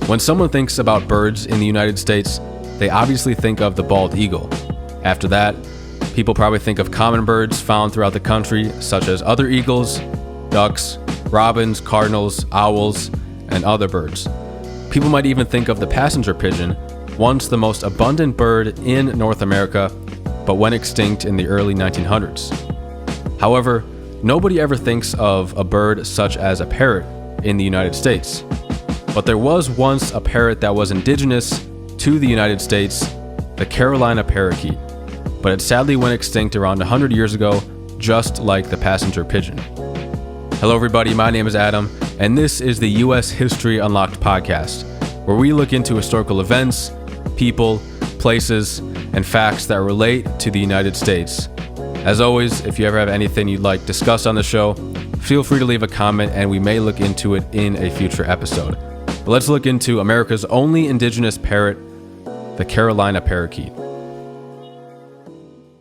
When someone thinks about birds in the United States, they obviously think of the bald eagle. After that, people probably think of common birds found throughout the country, such as other eagles, ducks, robins, cardinals, owls, and other birds. People might even think of the passenger pigeon, once the most abundant bird in North America, but went extinct in the early 1900s. However, nobody ever thinks of a bird such as a parrot in the United States. But there was once a parrot that was indigenous to the United States, the Carolina parakeet, but it sadly went extinct around 100 years ago, just like the passenger pigeon. Hello everybody, my name is Adam, and this is the US History Unlocked podcast, where we look into historical events, people, places, and facts that relate to the United States. As always, if you ever have anything you'd like discussed on the show, feel free to leave a comment and we may look into it in a future episode. But let's look into America's only indigenous parrot, the Carolina parakeet.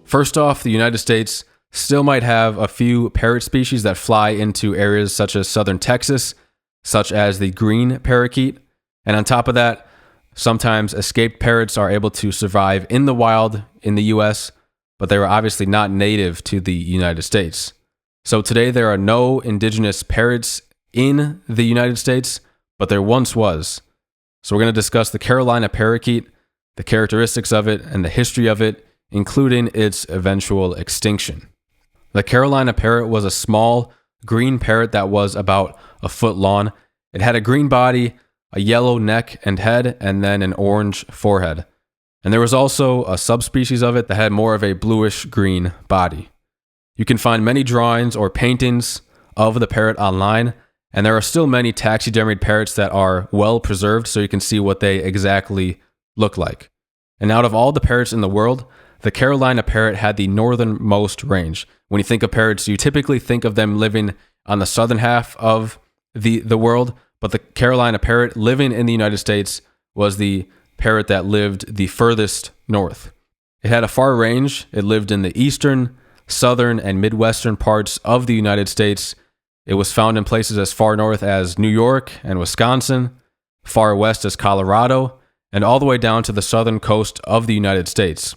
First off, the United States still might have a few parrot species that fly into areas such as southern Texas, such as the green parakeet. And on top of that, sometimes escaped parrots are able to survive in the wild in the US, but they were obviously not native to the United States. So today there are no indigenous parrots in the United States, but there once was. So we're going to discuss the Carolina parakeet, the characteristics of it, and the history of it, including its eventual extinction. The Carolina parrot was a small green parrot that was about a foot long. It had a green body, a yellow neck and head, and then an orange forehead. And there was also a subspecies of it that had more of a bluish-green body. You can find many drawings or paintings of the parrot online, and there are still many taxidermied parrots that are well preserved, so you can see what they exactly look like. And out of all the parrots in the world, the Carolina parrot had the northernmost range. When you think of parrots, you typically think of them living on the southern half of the world, but the Carolina parrot living in the United States was the parrot that lived the furthest north. It had a far range. It lived in the eastern, southern, and midwestern parts of the United States. It was found in places as far north as New York and Wisconsin, far west as Colorado, and all the way down to the southern coast of the United States.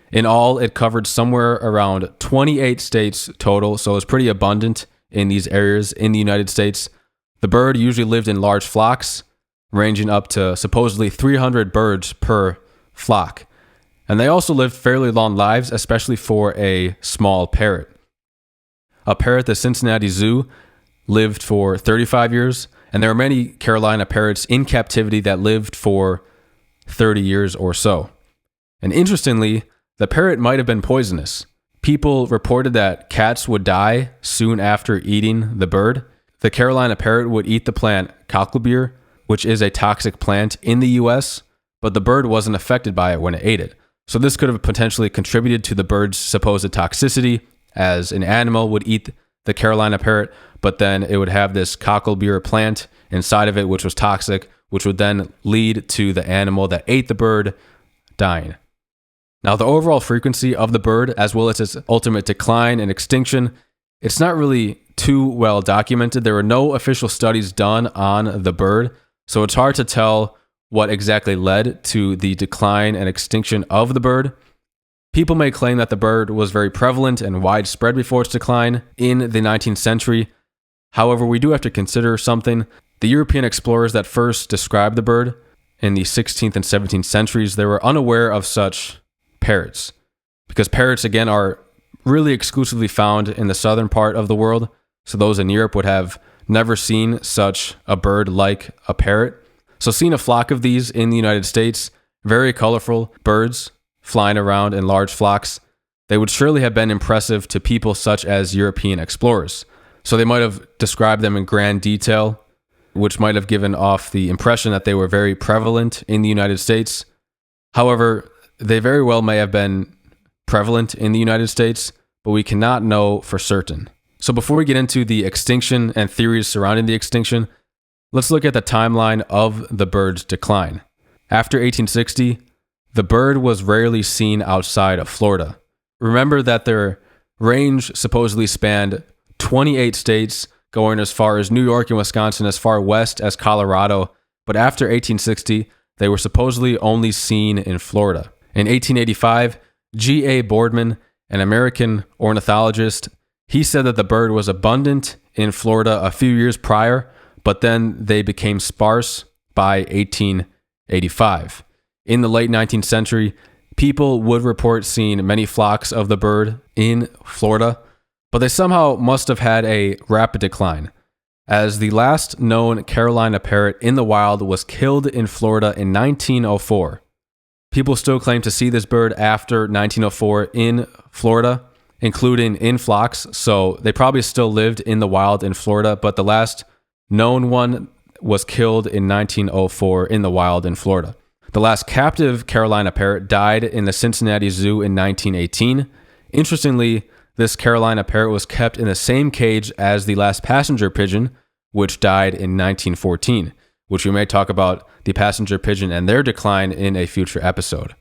In all, it covered somewhere around 28 states total, so it was pretty abundant in these areas in the United States. The bird usually lived in large flocks, ranging up to supposedly 300 birds per flock. And they also lived fairly long lives, especially for a small parrot. A parrot at the Cincinnati Zoo lived for 35 years, and there are many Carolina parrots in captivity that lived for 30 years or so. And interestingly, the parrot might have been poisonous. People reported that cats would die soon after eating the bird. The Carolina parrot would eat the plant cocklebeer, which is a toxic plant in the US, but the bird wasn't affected by it when it ate it. So this could have potentially contributed to the bird's supposed toxicity, as an animal would eat the Carolina parrot, but then it would have this cocklebeer plant inside of it, which was toxic, which would then lead to the animal that ate the bird dying. Now, the overall frequency of the bird, as well as its ultimate decline and extinction, it's not really too well documented. There were no official studies done on the bird, so it's hard to tell what exactly led to the decline and extinction of the bird. People may claim that the bird was very prevalent and widespread before its decline in the 19th century. However, we do have to consider something. The European explorers that first described the bird in the 16th and 17th centuries, they were unaware of such parrots, because parrots, again, are really exclusively found in the southern part of the world. So those in Europe would have never seen such a bird like a parrot. So seeing a flock of these in the United States, very colorful birds flying around in large flocks, they would surely have been impressive to people such as European explorers. So they might have described them in grand detail, which might have given off the impression that they were very prevalent in the United States. However, they very well may have been prevalent in the United States, but we cannot know for certain. So before we get into the extinction and theories surrounding the extinction, let's look at the timeline of the bird's decline. After 1860, the bird was rarely seen outside of Florida. Remember that their range supposedly spanned 28 states, going as far as New York and Wisconsin, as far west as Colorado, but after 1860, they were supposedly only seen in Florida. In 1885, G.A. Boardman, an American ornithologist, he said that the bird was abundant in Florida a few years prior, but then they became sparse by 1885. In the late 19th century, people would report seeing many flocks of the bird in Florida, but they somehow must have had a rapid decline, as the last known Carolina parrot in the wild was killed in Florida in 1904. People still claim to see this bird after 1904 in Florida, including in flocks, so they probably still lived in the wild in Florida, but the last known one was killed in 1904 in the wild in Florida. The last captive Carolina parrot died in the Cincinnati Zoo in 1918. Interestingly, this Carolina parrot was kept in the same cage as the last passenger pigeon, which died in 1914, which we may talk about the passenger pigeon and their decline in a future episode.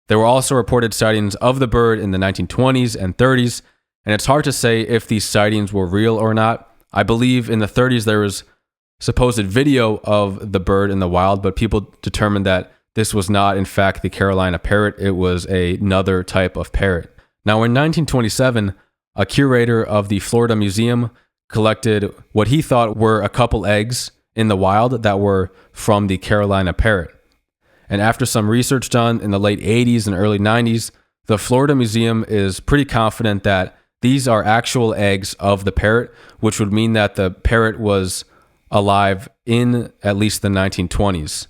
There were also reported sightings of the bird in the 1920s and 30s, and it's hard to say if these sightings were real or not. I believe in the 30s there was supposed video of the bird in the wild, but people determined that this was not, in fact, the Carolina parrot. It was another type of parrot. Now, in 1927, a curator of the Florida Museum collected what he thought were a couple eggs in the wild that were from the Carolina parrot. And after some research done in the late 80s and early 90s, the Florida Museum is pretty confident that these are actual eggs of the parrot, which would mean that the parrot was alive in at least the 1920s.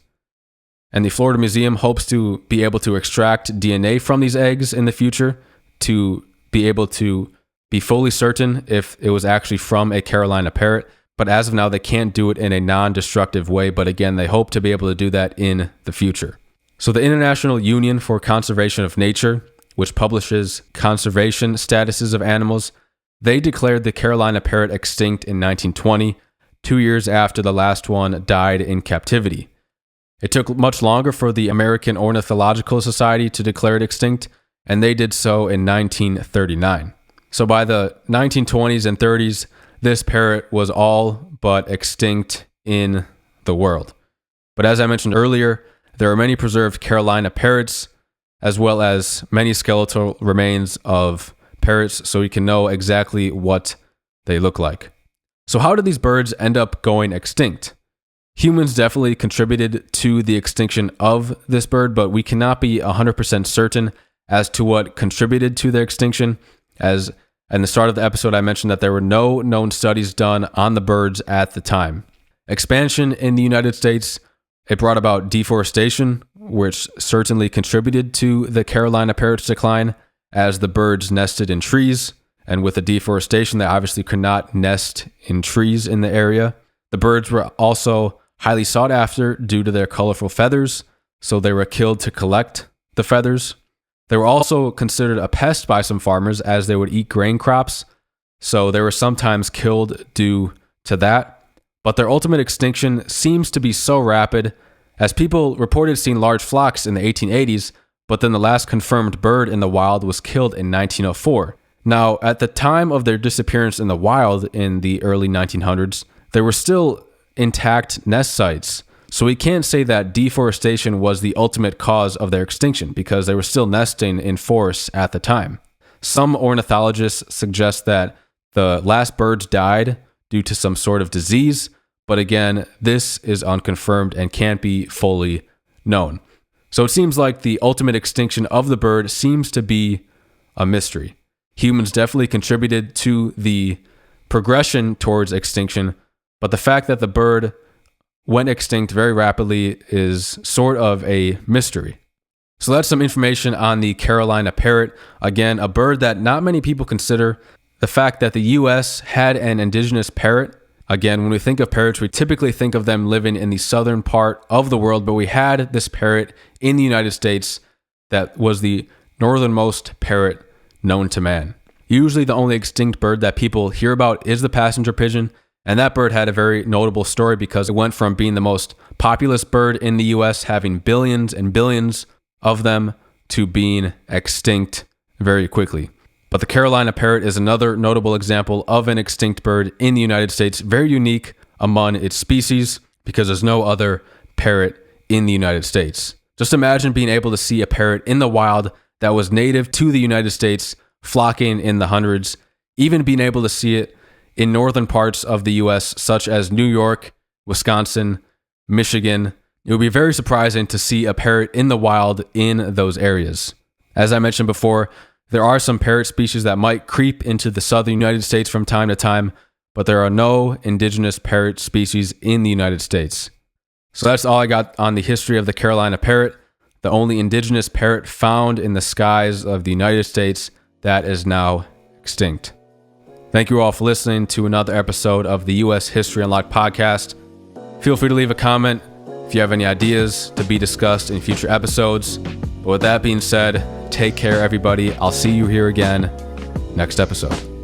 And the Florida Museum hopes to be able to extract DNA from these eggs in the future to be able to be fully certain if it was actually from a Carolina parrot. But as of now, they can't do it in a non-destructive way. But again, they hope to be able to do that in the future. So the International Union for Conservation of Nature, which publishes conservation statuses of animals, they declared the Carolina parrot extinct in 1920, 2 years after the last one died in captivity. It took much longer for the American Ornithological Society to declare it extinct, and they did so in 1939. So by the 1920s and 30s, this parrot was all but extinct in the world. But as I mentioned earlier, there are many preserved Carolina parrots, as well as many skeletal remains of parrots, so we can know exactly what they look like. So how did these birds end up going extinct? Humans definitely contributed to the extinction of this bird, but we cannot be 100% certain as to what contributed to their extinction. As in the start of the episode, I mentioned that there were no known studies done on the birds at the time. Expansion in the United States, it brought about deforestation, which certainly contributed to the Carolina parrot's decline, as the birds nested in trees. And with the deforestation, they obviously could not nest in trees in the area. The birds were also highly sought after due to their colorful feathers, so they were killed to collect the feathers. They were also considered a pest by some farmers as they would eat grain crops, so they were sometimes killed due to that. But their ultimate extinction seems to be so rapid, as people reported seeing large flocks in the 1880s, but then the last confirmed bird in the wild was killed in 1904. Now, at the time of their disappearance in the wild in the early 1900s, there were still intact nest sites. So we can't say that deforestation was the ultimate cause of their extinction, because they were still nesting in forests at the time. Some ornithologists suggest that the last birds died due to some sort of disease, but again, this is unconfirmed and can't be fully known. So it seems like the ultimate extinction of the bird seems to be a mystery. Humans definitely contributed to the progression towards extinction, but the fact that the bird went extinct very rapidly is sort of a mystery. So that's some information on the Carolina parrot. Again, a bird that not many people consider. The fact that the U.S. had an indigenous parrot. Again, when we think of parrots, we typically think of them living in the southern part of the world, but we had this parrot in the United States that was the northernmost parrot known to man. Usually the only extinct bird that people hear about is the passenger pigeon, and that bird had a very notable story because it went from being the most populous bird in the US, having billions and billions of them, to being extinct very quickly. But the Carolina parrot is another notable example of an extinct bird in the United States, very unique among its species. because there's no other parrot in the United States. Just imagine being able to see a parrot in the wild that was native to the United States, flocking in the hundreds, even being able to see it in northern parts of the US, such as New York, Wisconsin, Michigan. It would be very surprising to see a parrot in the wild in those areas. As I mentioned before, there are some parrot species that might creep into the southern United States from time to time, but there are no indigenous parrot species in the United States. So that's all I got on the history of the Carolina parrot, the only indigenous parrot found in the skies of the United States that is now extinct. Thank you all for listening to another episode of the U.S. History Unlocked podcast. Feel free to leave a comment if you have any ideas to be discussed in future episodes. But with that being said, take care, everybody. I'll see you here again next episode.